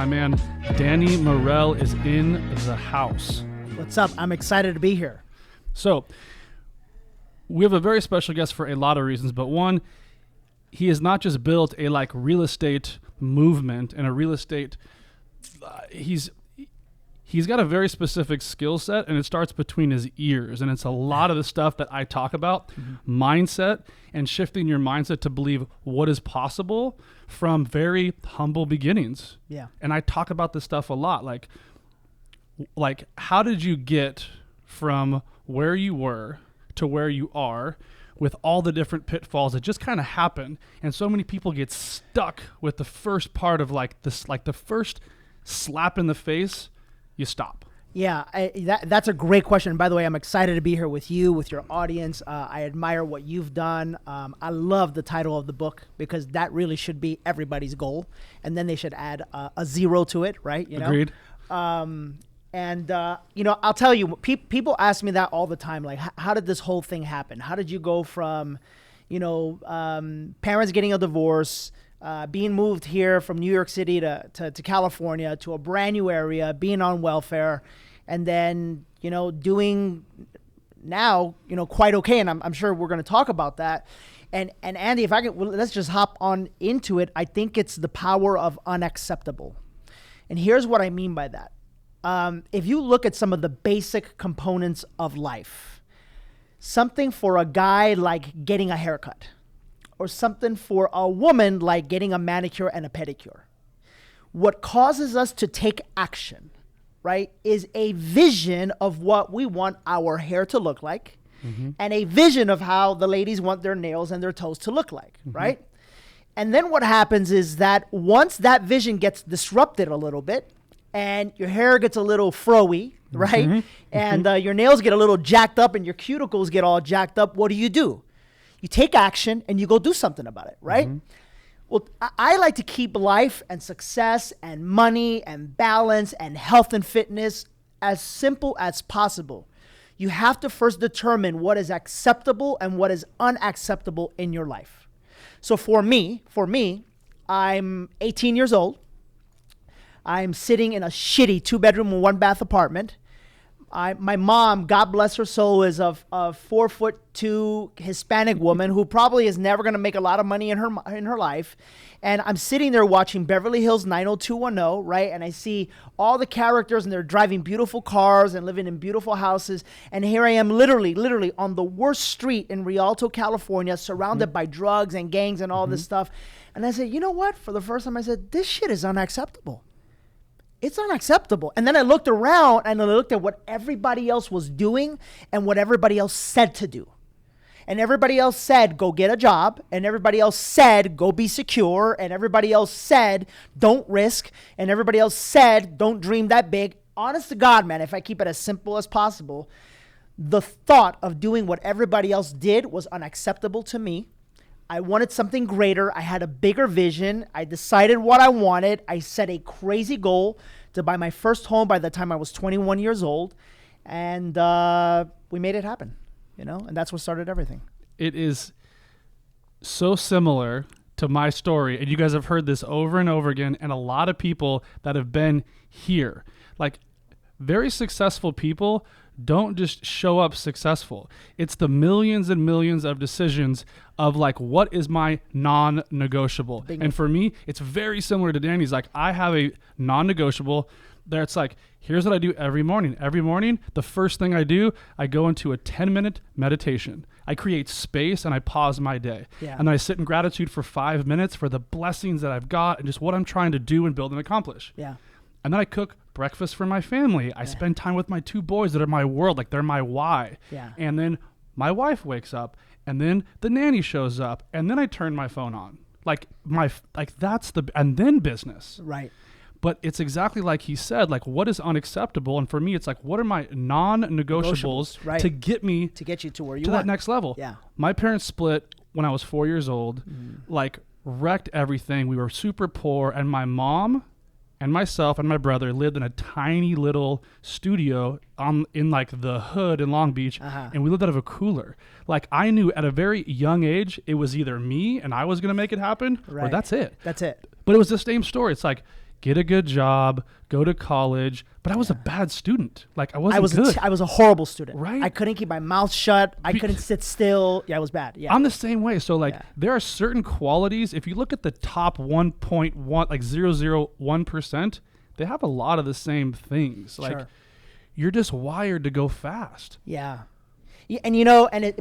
man Danny Morel is in the house. What's up? I'm excited to be here. So, we have a very special guest for a lot of reasons, but one, he has not just built a real estate movement and a real estate, he's got a very specific skill set, and it starts between his ears. And it's a lot of the stuff that I talk about, mindset and shifting your mindset to believe what is possible from very humble beginnings. Yeah. And I talk about this stuff a lot. Like how did you get from where you were to where you are with all the different pitfalls that just kind of happen? And so many people get stuck with the first part of the first slap in the face. You stop. Yeah, that's a great question. By the way, I'm excited to be here with you, with your audience. I admire what you've done. I love the title of the book because that really should be everybody's goal. And then they should add a 0 to it, right? Agreed. I'll tell you, people ask me that all the time. Like, how did this whole thing happen? How did you go from, parents getting a divorce, being moved here from New York City to California, to a brand new area, being on welfare, and then, doing now, quite okay. And I'm sure we're going to talk about that. And Andy, if I can, let's just hop on into it. I think it's the power of unacceptable. And here's what I mean by that. If you look at some of the basic components of life, something for a guy like getting a haircut, or something for a woman like getting a manicure and a pedicure. What causes us to take action, right, is a vision of what we want our hair to look like, and a vision of how the ladies want their nails and their toes to look like, right? And then what happens is that once that vision gets disrupted a little bit, and your hair gets a little froey, right? And your nails get a little jacked up and your cuticles get all jacked up, what do? You take action and you go do something about it, right? Well, I like to keep life and success and money and balance and health and fitness as simple as possible. You have to first determine what is acceptable and what is unacceptable in your life. So for me, I'm 18 years old. I'm sitting in a shitty 2-bedroom and 1-bath apartment. My mom, God bless her soul, is a 4'2" Hispanic woman who probably is never going to make a lot of money in her life. And I'm sitting there watching Beverly Hills 90210, right? And I see all the characters and they're driving beautiful cars and living in beautiful houses. And here I am literally on the worst street in Rialto, California, surrounded by drugs and gangs and all this stuff. And I said, you know what? For the first time, I said, this shit is unacceptable. It's unacceptable. And then I looked around and I looked at what everybody else was doing and what everybody else said to do. And everybody else said, go get a job. And everybody else said, go be secure. And everybody else said, don't risk. And everybody else said, don't dream that big. Honest to God, man, if I keep it as simple as possible, the thought of doing what everybody else did was unacceptable to me. I wanted something greater. I had a bigger vision. I decided what I wanted. I set a crazy goal to buy my first home by the time I was 21 years old. And we made it happen, and that's what started everything. It is so similar to my story. And you guys have heard this over and over again. And a lot of people that have been here, like very successful people, don't just show up successful. It's the millions and millions of decisions of what is my non-negotiable. And for me, it's very similar to Danny's. I have a non-negotiable that's here's what I do every morning. Every morning, the first thing I do, I go into a 10-minute meditation. I create space and I pause my day. Yeah. And then I sit in gratitude for 5 minutes for the blessings that I've got and just what I'm trying to do and build and accomplish. Yeah. And then I cook breakfast for my family. I spend time with my 2 boys that are my world, they're my why. Yeah. And then my wife wakes up, and then the nanny shows up, and then I turn my phone on. And then business. Right. But it's exactly like he said, what is unacceptable? And for me, it's what are my non-negotiables right. to get me to get you to where you to want. that next level? Yeah. My parents split when I was 4 years old, wrecked everything. We were super poor, and my mom and myself and my brother lived in a tiny little studio in the hood in Long Beach, and we lived out of a cooler. I knew at a very young age it was either me and I was going to make it happen, or that's it. That's it. But it was the same story. It's get a good job, go to college. But I was a bad student. Like I wasn't good. I was a horrible student. Right? I couldn't keep my mouth shut. I couldn't sit still. Yeah, I was bad. Yeah. I'm the same way. So like there are certain qualities. If you look at the top 1.1, like 0.001%, they have a lot of the same things. Like you're just wired to go fast. Yeah. And you know, and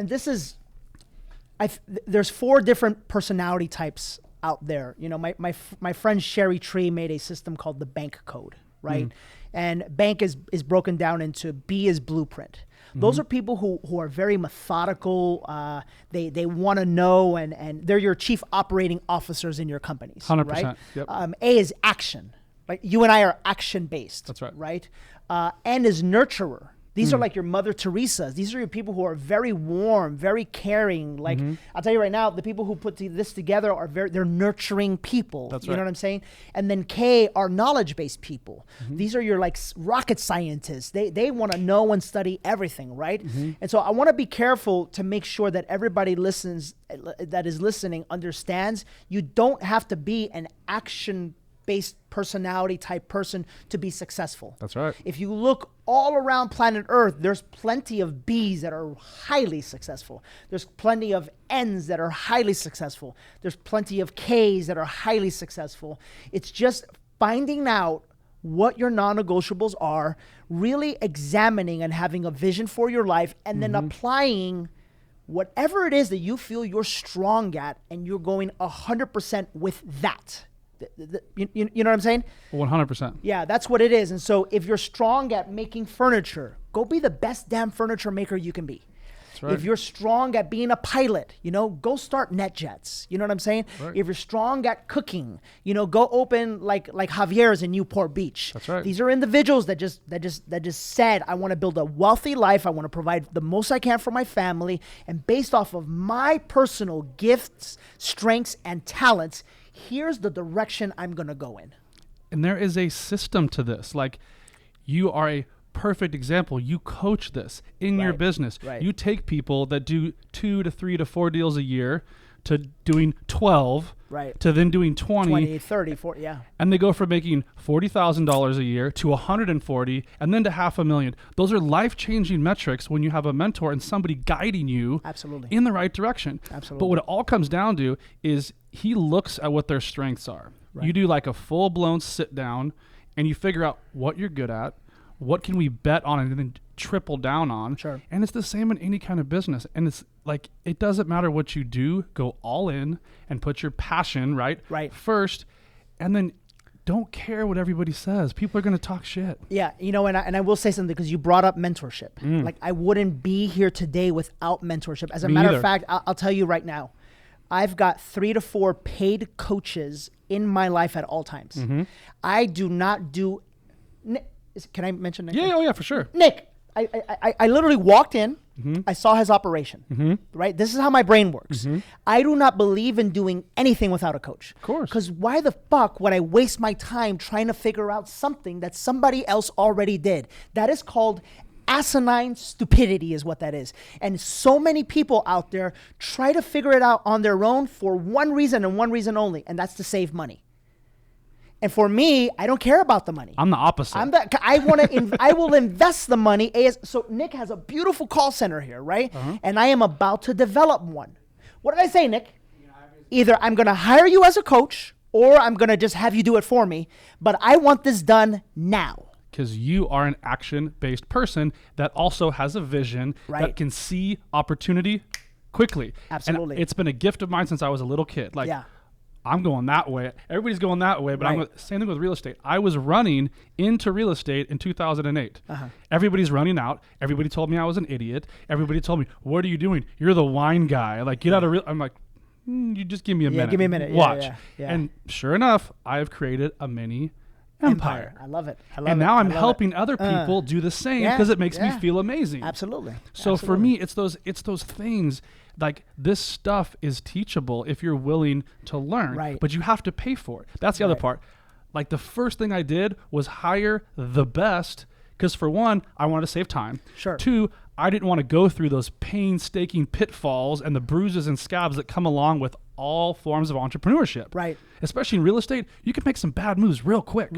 this is, there's 4 different personality types out there. You know, my friend Sherry Tree made a system called the bank code, right? And bank is broken down into B is blueprint. Those are people who are very methodical. They want to know, and they're your chief operating officers in your companies. 100%. Right? Yep. A is action. Like you and I are action based. That's right. Right. N is nurturer. These are like your Mother Teresas. These are your people who are very warm, very caring. Like I'll tell you right now, the people who put this together are they're nurturing people. That's you right. know what I'm saying? And then K are knowledge-based people. These are your like rocket scientists. They want to know and study everything, right? And so I want to be careful to make sure that everybody that is listening understands you don't have to be an action-based personality type person to be successful. That's right. If you look all around planet Earth, there's plenty of B's that are highly successful. There's plenty of N's that are highly successful. There's plenty of K's that are highly successful. It's just finding out what your non-negotiables are, really examining and having a vision for your life, and then applying whatever it is that you feel you're strong at, and you're going 100% with that. You know what I'm saying? 100%. Yeah, that's what it is. And so if you're strong at making furniture, go be the best damn furniture maker you can be. That's right. If you're strong at being a pilot, go start NetJets. You know what I'm saying? Right. If you're strong at cooking, go open like Javier's in Newport Beach. That's right. These are individuals that just said, I want to build a wealthy life. I want to provide the most I can for my family. And based off of my personal gifts, strengths, and talents, here's the direction I'm going to go in. And there is a system to this. Like you are a perfect example. You coach this in your business. Right. You take people that do 2 to 3 to 4 deals a year to doing 12 to then doing 20, 30, 40, yeah. And they go from making $40,000 a year to 140 and then to $500,000. Those are life-changing metrics when you have a mentor and somebody guiding you in the right direction. Absolutely. But what it all comes down to is he looks at what their strengths are. Right. You do like a full-blown sit down and you figure out what you're good at, what can we bet on and then triple down on. Sure. And it's the same in any kind of business. And it's like, it doesn't matter what you do, go all in and put your passion first, and then don't care what everybody says. People are going to talk shit. Yeah, and I will say something because you brought up mentorship. Like I wouldn't be here today without mentorship. As a matter of fact, I'll tell you right now, I've got 3 to 4 paid coaches in my life at all times. I do not do. Can I mention Nick? Yeah, yeah, for sure. Nick, I literally walked in. I saw his operation. Right? This is how my brain works. I do not believe in doing anything without a coach. Of course. Because why the fuck would I waste my time trying to figure out something that somebody else already did? That is called asinine stupidity is what that is. And so many people out there try to figure it out on their own for one reason and one reason only, and that's to save money. And for me, I don't care about the money. I'm the opposite. I will invest the money. So Nick has a beautiful call center here, right? And I am about to develop one. What did I say, Nick? Either I'm going to hire you as a coach or I'm going to just have you do it for me. But I want this done now. Because you are an action-based person that also has a vision that can see opportunity quickly. Absolutely. And it's been a gift of mine since I was a little kid. Like, I'm going that way. Everybody's going that way, but same thing with real estate. I was running into real estate in 2008. Everybody's running out. Everybody told me I was an idiot. Everybody told me, what are you doing? You're the wine guy. Like, get out of real. I'm like, you just give me a minute. Give me a minute. Watch. Yeah. And sure enough, I've created a mini empire. I love it. And now I'm helping other people do the same because it makes me feel amazing. Absolutely. So for me, it's those things. Like, this stuff is teachable if you're willing to learn, but you have to pay for it. That's the other part. Like, the first thing I did was hire the best Because for one, I wanted to save time. Sure. Two, I didn't want to go through those painstaking pitfalls and the bruises and scabs that come along with all forms of entrepreneurship. Right. Especially in real estate, you can make some bad moves real quick.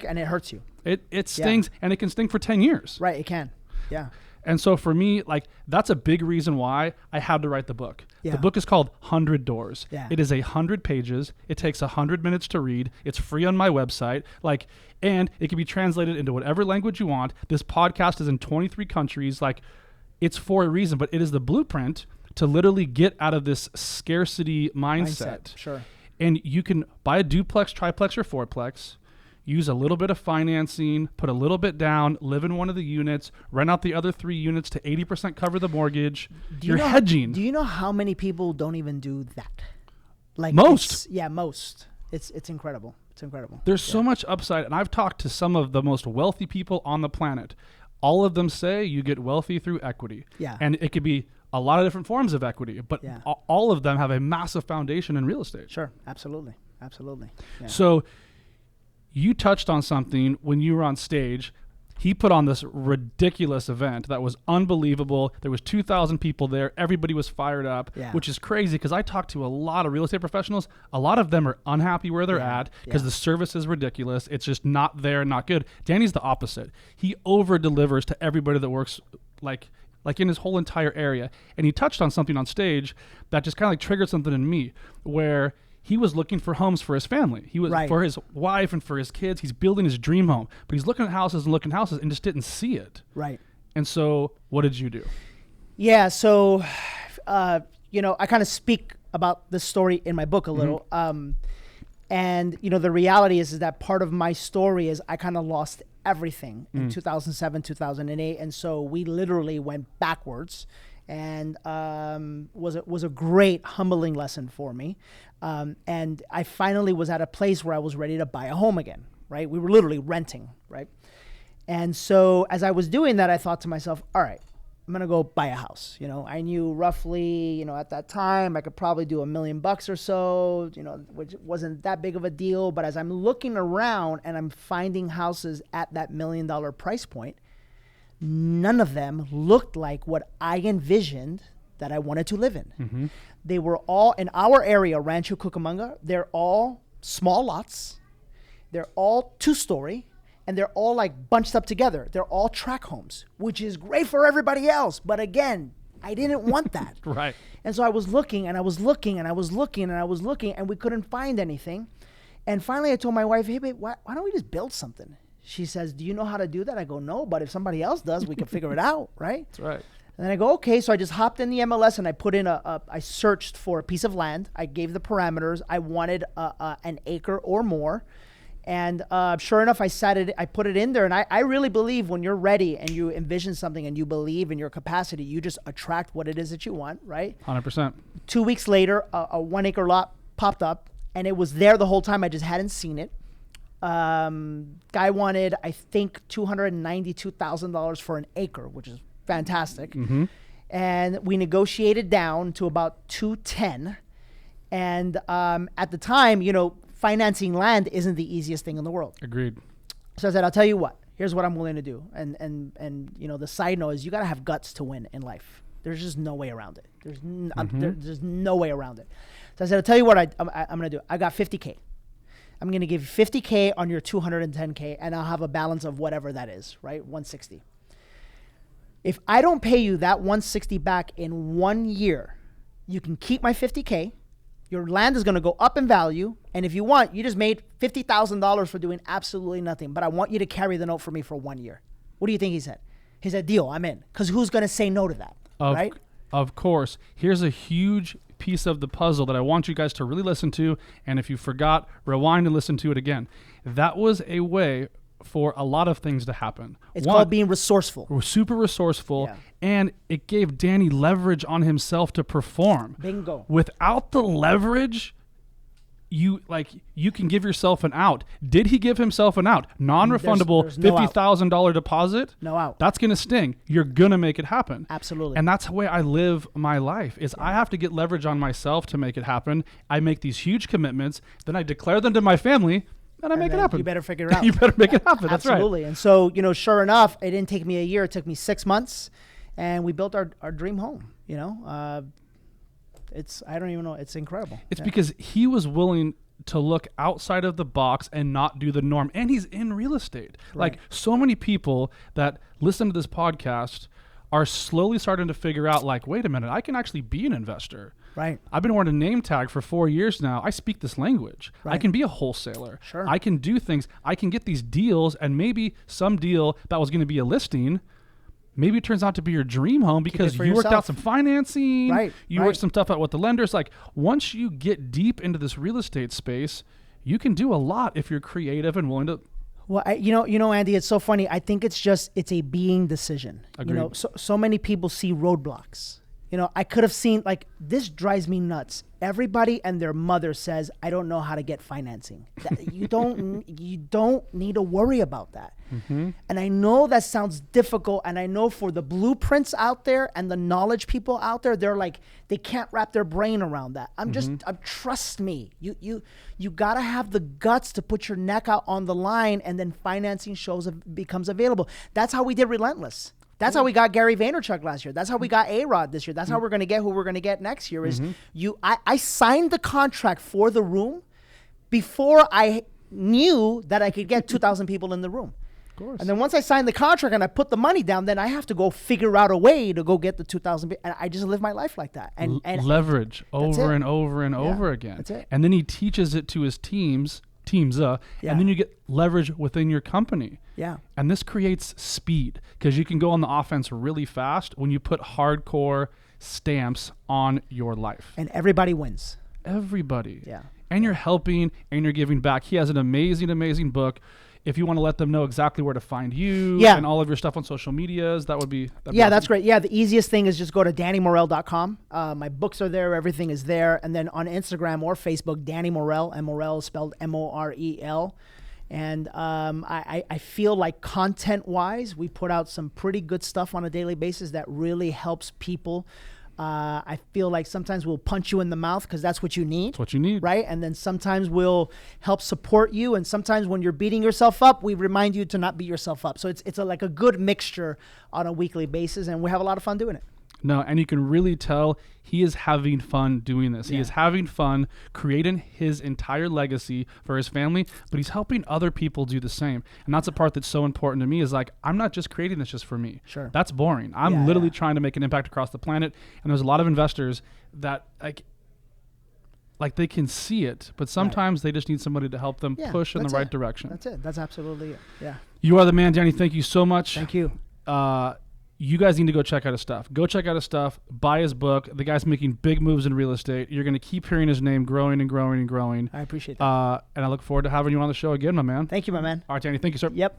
And it hurts you. It stings, and it can sting for 10 years. Right, it can. Yeah. And so for me, like, that's a big reason why I had to write the book. Yeah. The book is called 100 Doors. Yeah. It is 100 pages. It takes 100 minutes to read. It's free on my website. Like, and it can be translated into whatever language you want. This podcast is in 23 countries. Like, it's for a reason, but it is the blueprint to literally get out of this scarcity mindset. Sure. And you can buy a duplex, triplex, or fourplex, use a little bit of financing, put a little bit down, live in one of the units, rent out the other 3 units to 80% cover the mortgage. You're hedging. Do you know how many people don't even do that? Like most. Most. It's incredible. It's incredible. There's so much upside, and I've talked to some of the most wealthy people on the planet. All of them say you get wealthy through equity. Yeah. And it could be a lot of different forms of equity, but all of them have a massive foundation in real estate. Sure. Absolutely. Absolutely. Yeah. So you touched on something when you were on stage. He put on this ridiculous event that was unbelievable. There was 2,000 people there. Everybody was fired up, which is crazy because I talked to a lot of real estate professionals. A lot of them are unhappy where they're at because the service is ridiculous. It's just not there, not good. Danny's the opposite. He over-delivers to everybody that works like in his whole entire area. And he touched on something on stage that just kind of like triggered something in me where he was looking for homes for his family. He was for his wife and for his kids. He's building his dream home, but he's looking at houses and just didn't see it. Right. And so what did you do? Yeah. So, I kind of speak about this story in my book a little. And, the reality is that part of my story is I kind of lost everything in 2007, 2008. And so we literally went backwards, and was a great humbling lesson for me. And I finally was at a place where I was ready to buy a home again, right? We were literally renting, right? And so as I was doing that, I thought to myself, all right, I'm going to go buy a house. I knew roughly, at that time I could probably do $1 million or so, which wasn't that big of a deal. But as I'm looking around and I'm finding houses at that $1 million price point, none of them looked like what I envisioned that I wanted to live in. They were all in our area, Rancho Cucamonga. They're all small lots. They're all 2-story, and they're all like bunched up together. They're all tract homes, which is great for everybody else. But again, I didn't want that. Right. And so I was looking and I was looking and I was looking and I was looking, and we couldn't find anything. And finally I told my wife, hey babe, why don't we just build something? She says, do you know how to do that? I go, no, but if somebody else does, we can figure it out, right? That's right. And then I go, okay. So I just hopped in the MLS and I put in I searched for a piece of land. I gave the parameters. I wanted an acre or more. And sure enough, I put it in there. And I really believe when you're ready and you envision something and you believe in your capacity, you just attract what it is that you want, right? 100%. 2 weeks later, a 1 acre lot popped up, and it was there the whole time. I just hadn't seen it. Guy wanted, I think, $292,000 for an acre, which is fantastic. And we negotiated down to about 210. And at the time, financing land isn't the easiest thing in the world. Agreed. So I said, I'll tell you what, here's what I'm willing to do. And the side note is you got to have guts to win in life. There's just no way around it. There's no way around it. So I said, I'll tell you what I'm going to do. I got $50K. I'm going to give you $50K on your $210K, and I'll have a balance of whatever that is, right? $160. If I don't pay you that $160 back in 1 year, you can keep my $50K. Your land is going to go up in value. And if you want, you just made $50,000 for doing absolutely nothing. But I want you to carry the note for me for 1 year. What do you think he said? He said, deal, I'm in. Because who's going to say no to that, right? Of course. Here's a huge piece of the puzzle that I want you guys to really listen to. And if you forgot, rewind and listen to it again. That was a way for a lot of things to happen. It's called being resourceful. We're super resourceful. Yeah. And it gave Danny leverage on himself to perform. Bingo. Without the leverage, you can give yourself an out. Did he give himself an out? Non-refundable there's no $50,000 deposit? No out. That's going to sting. You're going to make it happen. Absolutely. And that's the way I live my life is I have to get leverage on myself to make it happen. I make these huge commitments. Then I declare them to my family. and I make it then happen. You better figure it out. You better make it happen. That's right. Absolutely. And so, sure enough, it didn't take me a year. It took me 6 months, and we built our dream home. I don't even know. It's incredible. It's because he was willing to look outside of the box and not do the norm. And he's in real estate. Right. Like so many people that listen to this podcast are slowly starting to figure out, like, wait a minute, I can actually be an investor. Right. I've been wearing a name tag for 4 years now. I speak this language. Right. I can be a wholesaler. Sure. I can do things. I can get these deals, and maybe some deal that was going to be a listing, maybe it turns out to be your dream home because you worked out some financing. Right. You worked some stuff out with the lenders. Like, once you get deep into this real estate space, you can do a lot if you're creative and willing to. Well, Andy, it's so funny. I think it's a being decision. Agreed. So many people see roadblocks. I could have seen, like, this drives me nuts. Everybody and their mother says, I don't know how to get financing. You don't need to worry about that. Mm-hmm. And I know that sounds difficult. And I know for the blueprints out there and the knowledge people out there, they're like, they can't wrap their brain around that. Trust me, you got to have the guts to put your neck out on the line, and then financing becomes available. That's how we did Relentless. That's how we got Gary Vaynerchuk last year. That's how we got A-Rod this year. That's how we're going to get who we're going to get next year. I signed the contract for the room before I knew that I could get 2,000 people in the room. Of course. And then once I signed the contract and I put the money down, then I have to go figure out a way to go get the 2,000 people. And I just live my life like that. And leverage over and over and over again. That's it. And then he teaches it to his teams, and then you get leverage within your company. Yeah. And this creates speed because you can go on the offense really fast when you put hardcore stamps on your life. And everybody wins. Everybody. Yeah. And you're helping and you're giving back. He has an amazing, amazing book. If you want to let them know exactly where to find you and all of your stuff on social medias, that'd be awesome. That's great. Yeah, the easiest thing is just go to DannyMorel.com. My books are there. Everything is there. And then on Instagram or Facebook, Danny Morel, and Morel is spelled Morel. And I feel like content-wise, we put out some pretty good stuff on a daily basis that really helps people. I feel like sometimes we'll punch you in the mouth because that's what you need. That's what you need. Right? And then sometimes we'll help support you. And sometimes when you're beating yourself up, we remind you to not beat yourself up. So it's like a good mixture on a weekly basis. And we have a lot of fun doing it. No, and you can really tell he is having fun doing this. Yeah. He is having fun creating his entire legacy for his family, but he's helping other people do the same. And that's the part that's so important to me is like, I'm not just creating this just for me. Sure. That's boring. I'm literally trying to make an impact across the planet. And there's a lot of investors that like they can see it, but sometimes they just need somebody to help them push in the right direction. That's it. That's absolutely it. Yeah. You are the man, Danny. Thank you so much. Thank you. You guys need to go check out his stuff. Go check out his stuff. Buy his book. The guy's making big moves in real estate. You're going to keep hearing his name growing and growing and growing. I appreciate that. And I look forward to having you on the show again, my man. Thank you, my man. All right, Danny. Thank you, sir. Yep.